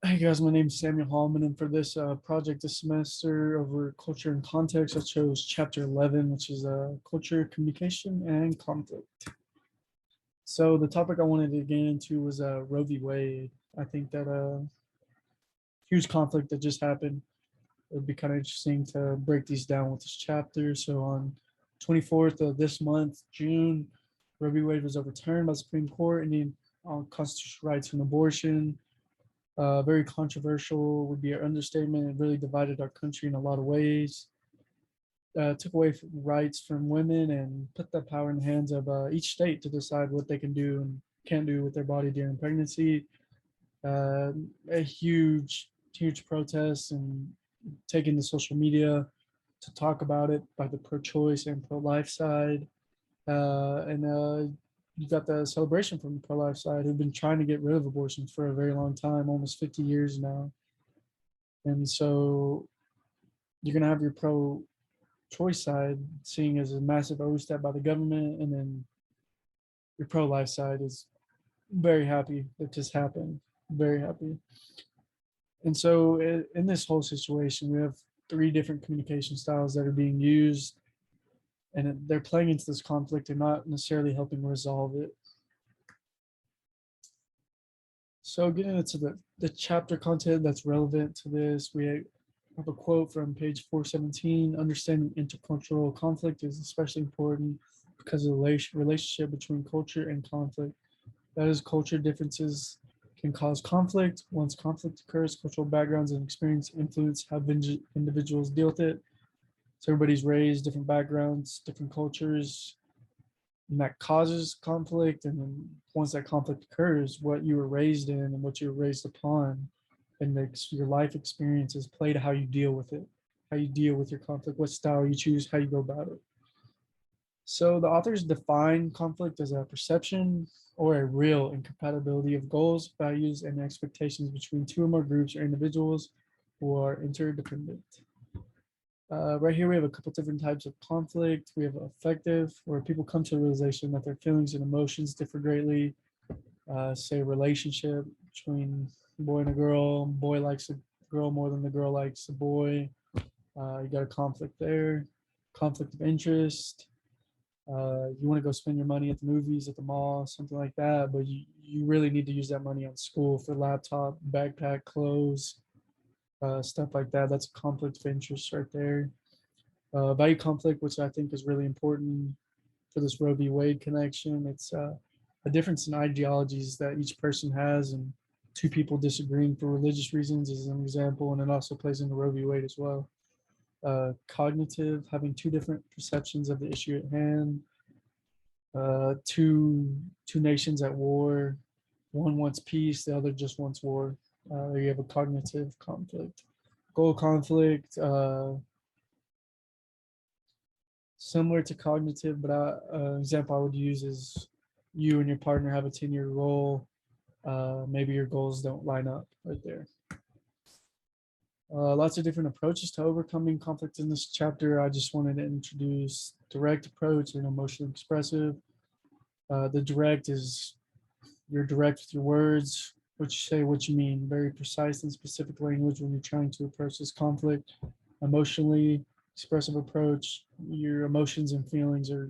Hey guys, my name is Samuel Hallman, and for this project this semester over culture and context, I chose chapter 11, which is culture, communication, and conflict. So the topic I wanted to get into was Roe v. Wade. I think that huge conflict that just happened. It would be kind of interesting to break these down with this chapter. So on 24th of this month, June, Roe v. Wade was overturned by the Supreme Court, ending on constitutional rights from abortion. Very controversial would be an understatement. It really divided our country in a lot of ways. Took away rights from women and put that power in the hands of each state to decide what they can do and can't do with their body during pregnancy. A huge protest and taking to social media to talk about it by the pro-choice and pro-life side. And you got the celebration from the pro-life side who've been trying to get rid of abortions for a very long time, almost 50 years now. And so you're going to have your pro-choice side seeing as a massive overstep by the government, and then your pro-life side is very happy that this happened, very happy. And so in this whole situation, we have three different communication styles that are being used, and they're playing into this conflict and not necessarily helping resolve it. So getting into the chapter content that's relevant to this, we have a quote from page 417. Understanding intercultural conflict is especially important because of the relationship between culture and conflict. That is, culture differences can cause conflict. Once conflict occurs, cultural backgrounds and experience influence how individuals deal with it. So everybody's raised different backgrounds, different cultures, and that causes conflict. And then once that conflict occurs, what you were raised in and what you were raised upon and your life experiences play to how you deal with it, how you deal with your conflict, what style you choose, how you go about it. So the authors define conflict as a perception or a real incompatibility of goals, values, and expectations between two or more groups or individuals who are interdependent. Right here, we have a couple different types of conflict. We have affective, where people come to a realization that their feelings and emotions differ greatly. Say a relationship between a boy and a girl. Boy likes a girl more than the girl likes a boy. You got a conflict there. Conflict of interest. You want to go spend your money at the movies, at the mall, something like that, but you really need to use that money on school for laptop, backpack, clothes, stuff like that. That's a conflict of interest right there. Value conflict, which I think is really important for this Roe v. Wade connection. It's a difference in ideologies that each person has, and two people disagreeing for religious reasons is an example, and it also plays into Roe v. Wade as well. Cognitive, having two different perceptions of the issue at hand. Two nations at war. One wants peace, the other just wants war. You have a cognitive conflict. Goal conflict, similar to cognitive, but an example I would use is you and your partner have a 10-year goal. Maybe your goals don't line up right there. Lots of different approaches to overcoming conflict in this chapter. I just wanted to introduce direct approach and emotionally expressive. The direct is you're direct with your words, what you say, what you mean, very precise and specific language when you're trying to approach this conflict. Emotionally expressive approach, your emotions and feelings are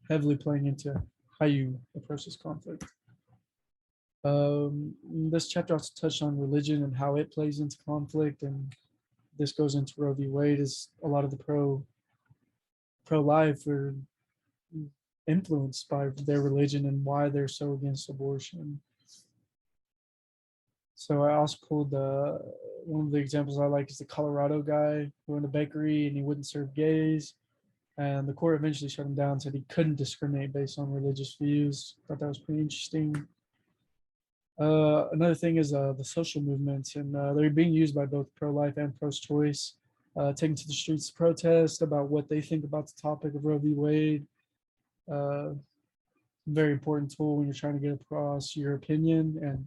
heavily playing into how you approach this conflict. This chapter also touched on religion and how it plays into conflict, and this goes into Roe v. Wade. Is a lot of the pro-life are influenced by their religion and why they're so against abortion. So I also pulled one of the examples I like is the Colorado guy who owned a bakery and he wouldn't serve gays. And the court eventually shut him down, said he couldn't discriminate based on religious views. Thought that was pretty interesting. Another thing is the social movements, and they're being used by both pro-life and pro-choice, taken to the streets to protest about what they think about the topic of Roe v. Wade. Very important tool when you're trying to get across your opinion. And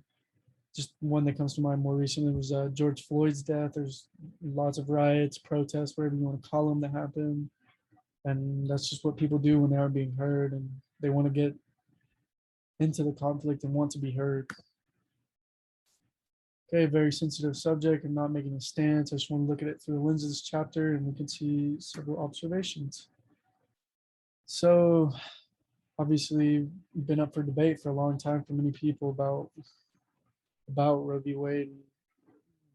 just one that comes to mind more recently was George Floyd's death. There's lots of riots, protests, whatever you want to call them, that happen. And that's just what people do when they aren't being heard, and they want to get into the conflict and want to be heard. Okay, very sensitive subject. I'm not making a stance. I just want to look at it through the lens of this chapter, and we can see several observations. So, obviously, been up for debate for a long time for many people about Roe v. Wade and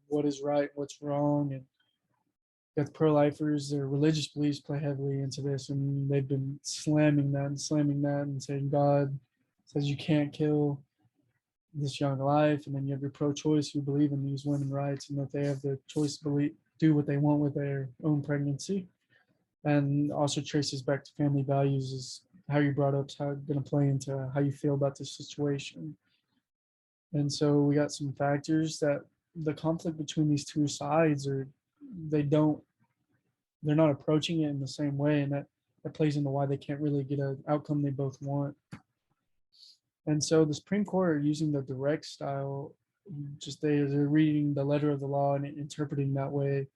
what is right, what's wrong, and got the pro-lifers. Their religious beliefs play heavily into this, and they've been slamming that, and saying God says you can't kill this young life, and then you have your pro-choice who believe in these women's rights and that they have the choice to believe, do what they want with their own pregnancy, and also traces back to family values is how you brought up is how it's going to play into how you feel about this situation. And so we got some factors that the conflict between these two sides are they don't they're not approaching it in the same way, and that plays into why they can't really get an outcome they both want. And so the Supreme Court are using the direct style, just they're reading the letter of the law and interpreting that way.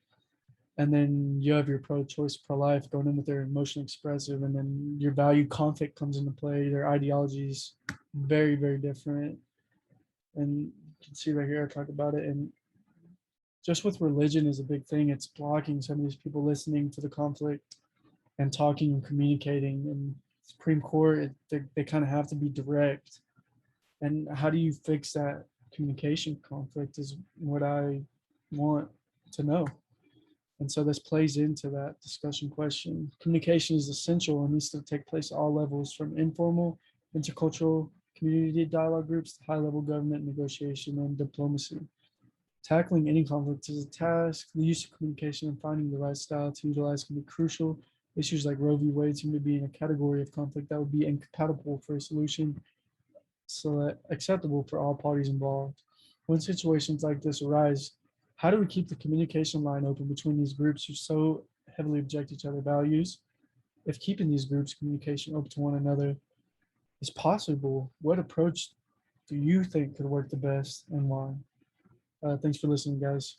And then you have your pro-choice, pro-life going in with their emotionally expressive, and then your value conflict comes into play. Their ideologies very, very different. And you can see right here, I talk about it. And just with religion is a big thing. It's blocking some of these people listening to the conflict and talking and communicating. And Supreme Court, they kind of have to be direct. And how do you fix that communication conflict is what I want to know. And so this plays into that discussion question. Communication is essential and needs to take place at all levels, from informal, intercultural, community dialogue groups to high-level government negotiation and diplomacy. Tackling any conflict is a task. The use of communication and finding the right style to utilize can be crucial. Issues like Roe v. Wade seem to be in a category of conflict that would be incompatible for a solution so that acceptable for all parties involved. When situations like this arise, how do we keep the communication line open between these groups who so heavily object each other values? If keeping these groups communication open to one another is possible, what approach do you think could work the best and why? Thanks for listening, guys.